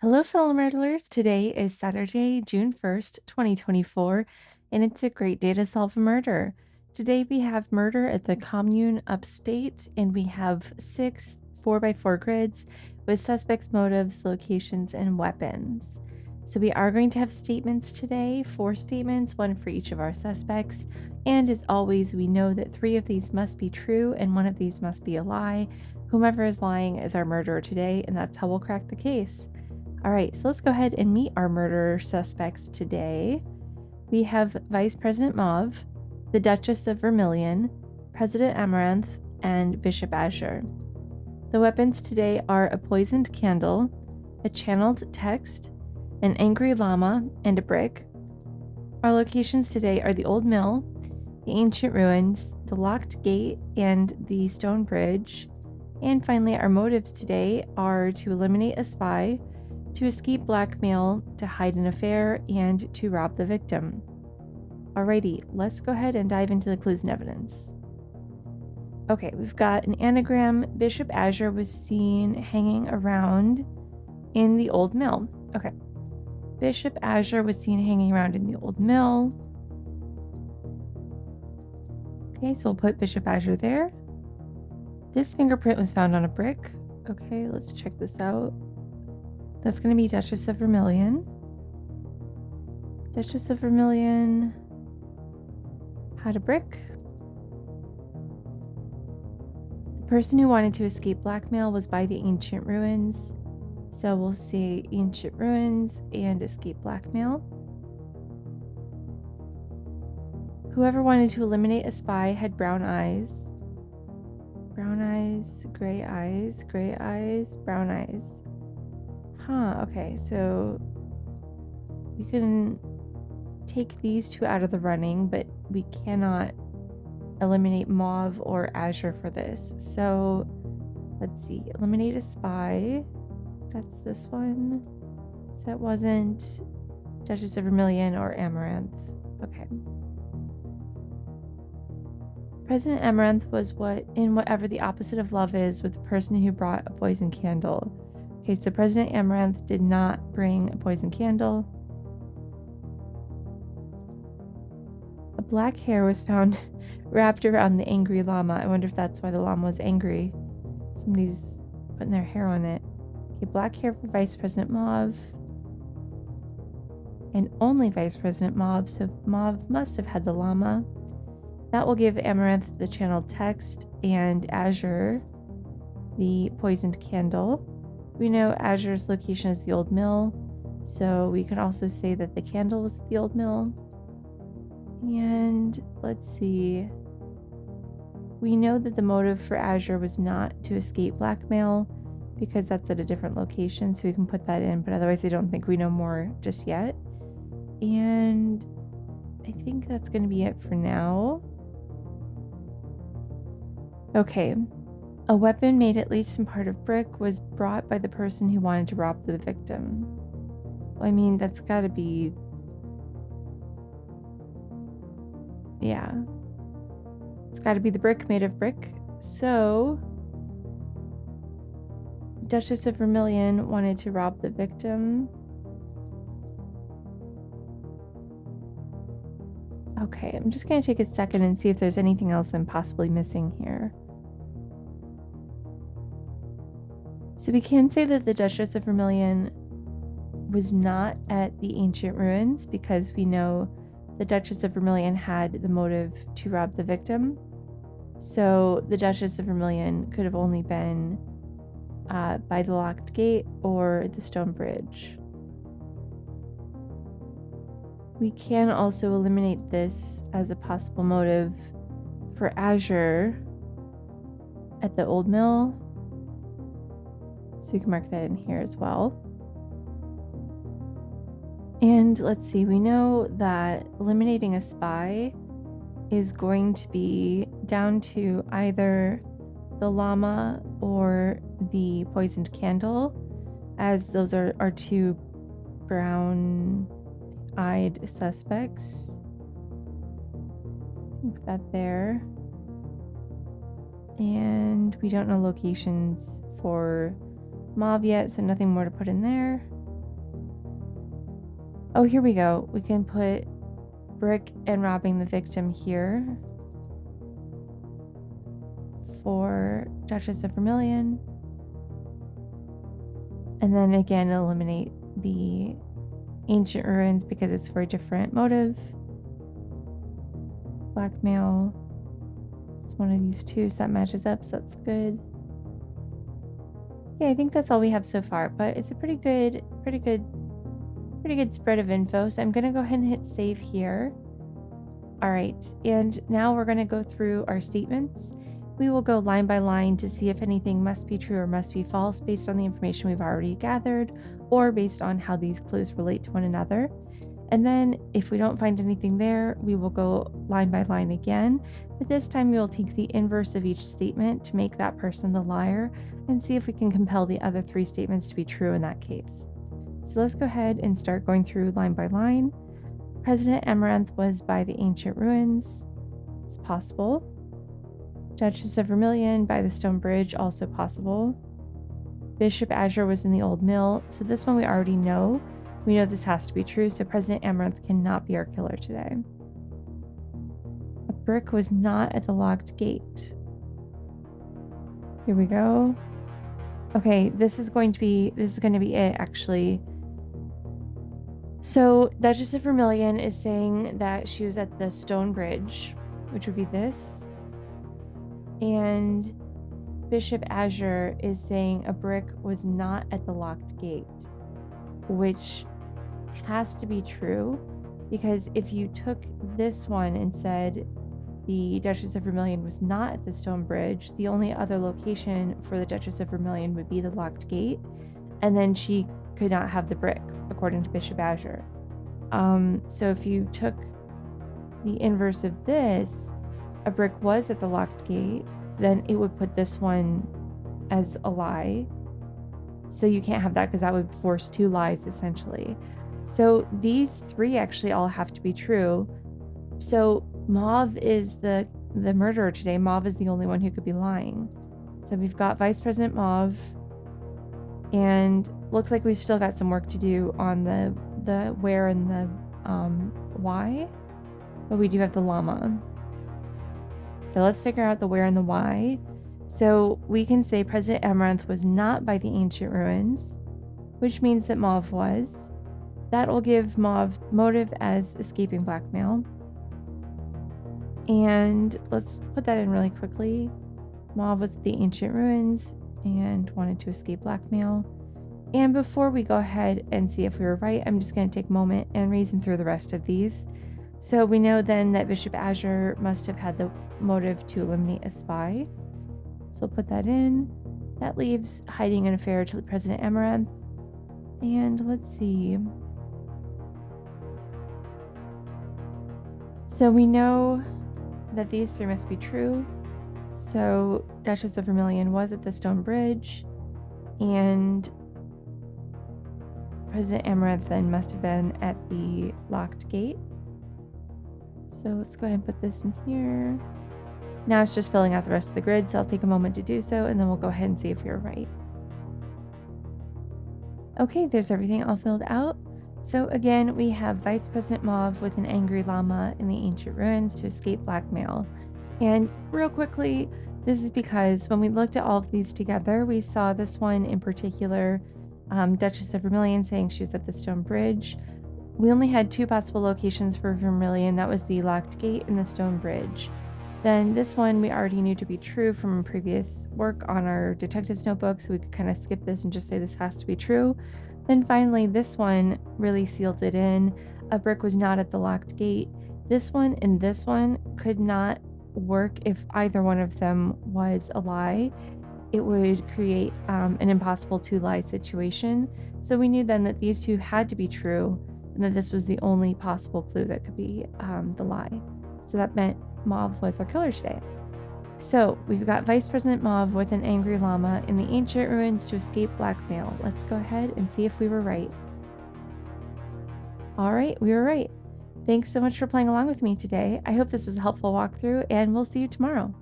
Hello, fellow murderers. Today is Saturday, June 1st, 2024, and it's a great day to solve a murder. Today we have murder at the commune upstate, and we have 6 4x4 grids with suspects, motives, locations, and weapons. So we are going to have statements today, 4 statements, 1 for each of our suspects. And as always, we know that 3 of these must be true and 1 of these must be a lie. Whomever is lying is our murderer today, and that's how we'll crack the case. All right, so let's go ahead and meet our murder suspects today. We have Vice President Mauve, the Duchess of Vermilion, President Amaranth, and Bishop Azure. The weapons today are a poisoned candle, a channeled text, an angry llama, and a brick. Our locations today are the Old Mill, the ancient ruins, the locked gate, and the stone bridge. And finally, our motives today are to eliminate a spy, to escape blackmail, to hide an affair, and to rob the victim. Alrighty, let's go ahead and dive into the clues and evidence. Okay, we've got an anagram. Bishop Azure was seen hanging around in the Old Mill. Okay, Bishop Azure was seen hanging around in the Old Mill. Okay, so we'll put Bishop Azure there. This fingerprint was found on a brick. Okay, let's check this out. That's going to be Duchess of Vermilion. Duchess of Vermilion had a brick. The person who wanted to escape blackmail was by the ancient ruins. So we'll say ancient ruins and escape blackmail. Whoever wanted to eliminate a spy had brown eyes. Brown eyes, gray eyes, gray eyes, brown eyes. Okay, so we can take these 2 out of the running, but we cannot eliminate Mauve or Azure for this. So let's see, eliminate a spy. That's this one. So that wasn't Duchess of Vermilion or Amaranth. Okay. President Amaranth was whatever the opposite of love is with the person who brought a poison candle. Okay, so President Amaranth did not bring a poison candle. A black hair was found wrapped around the angry llama. I wonder if that's why the llama was angry. Somebody's putting their hair on it. Okay, black hair for Vice President Mauve. And only Vice President Mauve, so Mauve must have had the llama. That will give Amaranth the channeled text and Azure the poisoned candle. We know Azure's location is the Old Mill, so we can also say that the candle was at the Old Mill. And let's see. We know that the motive for Azure was not to escape blackmail because that's at a different location, so we can put that in, but otherwise I don't think we know more just yet. And I think that's going to be it for now. Okay. A weapon made at least in part of brick was brought by the person who wanted to rob the victim. Well, I mean, that's gotta be... Yeah. It's gotta be the brick made of brick. So... Duchess of Vermilion wanted to rob the victim. Okay, I'm just gonna take a second and see if there's anything else I'm possibly missing here. So we can say that the Duchess of Vermilion was not at the ancient ruins because we know the Duchess of Vermilion had the motive to rob the victim. So the Duchess of Vermilion could have only been by the locked gate or the stone bridge. We can also eliminate this as a possible motive for Azure at the Old Mill. So we can mark that in here as well. And let's see, we know that eliminating a spy is going to be down to either the llama or the poisoned candle, as those are our 2 brown-eyed suspects. Put that there. And we don't know locations for Mauve yet, so nothing more to put in there. Oh, here we go. We can put brick and robbing the victim here for Duchess of Vermilion. And then again, eliminate the ancient ruins because it's for a different motive. Blackmail. It's one of these two, so that matches up, so that's good. Yeah, I think that's all we have so far, but it's a pretty good spread of info. So I'm gonna go ahead and hit save here. All right, and now we're gonna go through our statements. We will go line by line to see if anything must be true or must be false based on the information we've already gathered or based on how these clues relate to one another. And then if we don't find anything there, we will go line by line again, but this time we will take the inverse of each statement to make that person the liar and see if we can compel the other three statements to be true in that case. So let's go ahead and start going through line by line. President Amaranth was by the ancient ruins. It's possible. Duchess of Vermilion by the stone bridge, also possible. Bishop Azure was in the old mill, so this one we already know. We know this has to be true, so President Amaranth cannot be our killer today. A brick was not at the locked gate. Here we go. Okay, this is going to be it actually. So Duchess of Vermilion is saying that she was at the stone bridge, which would be this. And Bishop Azure is saying a brick was not at the locked gate, which has to be true because if you took this one and said the Duchess of Vermilion was not at the stone bridge, the only other location for the Duchess of Vermilion would be the locked gate, and then she could not have the brick, according to Bishop Azure. So if you took the inverse of this, a brick was at the locked gate, then it would put this one as a lie. So you can't have that because that would force two lies essentially. So these three actually all have to be true. So Mauve is the murderer today. Mauve is the only one who could be lying. So we've got Vice President Mauve, and looks like we've still got some work to do on the where and the why, but we do have the llama. So let's figure out the where and the why. So we can say President Amaranth was not by the ancient ruins, which means that Mauve was. That will give Mauve motive as escaping blackmail. And let's put that in really quickly. Mauve was at the ancient ruins and wanted to escape blackmail. And before we go ahead and see if we were right, I'm just going to take a moment and reason through the rest of these. So we know then that Bishop Azure must have had the motive to eliminate a spy. So we'll put that in. That leaves hiding an affair to President Amaranth. And let's see. So we know that these three must be true. So Duchess of Vermilion was at the stone bridge, and President Amaranth then must have been at the locked gate. So let's go ahead and put this in here. Now it's just filling out the rest of the grid, so I'll take a moment to do so, and then we'll go ahead and see if we were right. Okay, there's everything all filled out. So again, we have Vice President Mauve with an angry llama in the ancient ruins to escape blackmail. And real quickly, this is because when we looked at all of these together, we saw this one in particular, Duchess of Vermilion saying she was at the stone bridge. We only had two possible locations for Vermilion. That was the locked gate and the stone bridge. Then this one we already knew to be true from previous work on our detective's notebook, so we could kind of skip this and just say this has to be true. Then finally, this one really sealed it in. A brick was not at the locked gate. This one and this one could not work if either one of them was a lie. It would create an impossible two-lie situation. So we knew then that these two had to be true and that this was the only possible clue that could be the lie. So that meant Mauve was our killer today. So we've got Vice President Mauve with an angry llama in the ancient ruins to escape blackmail. Let's go ahead and see if we were right. All right, we were right. Thanks so much for playing along with me today. I hope this was a helpful walkthrough, and we'll see you tomorrow.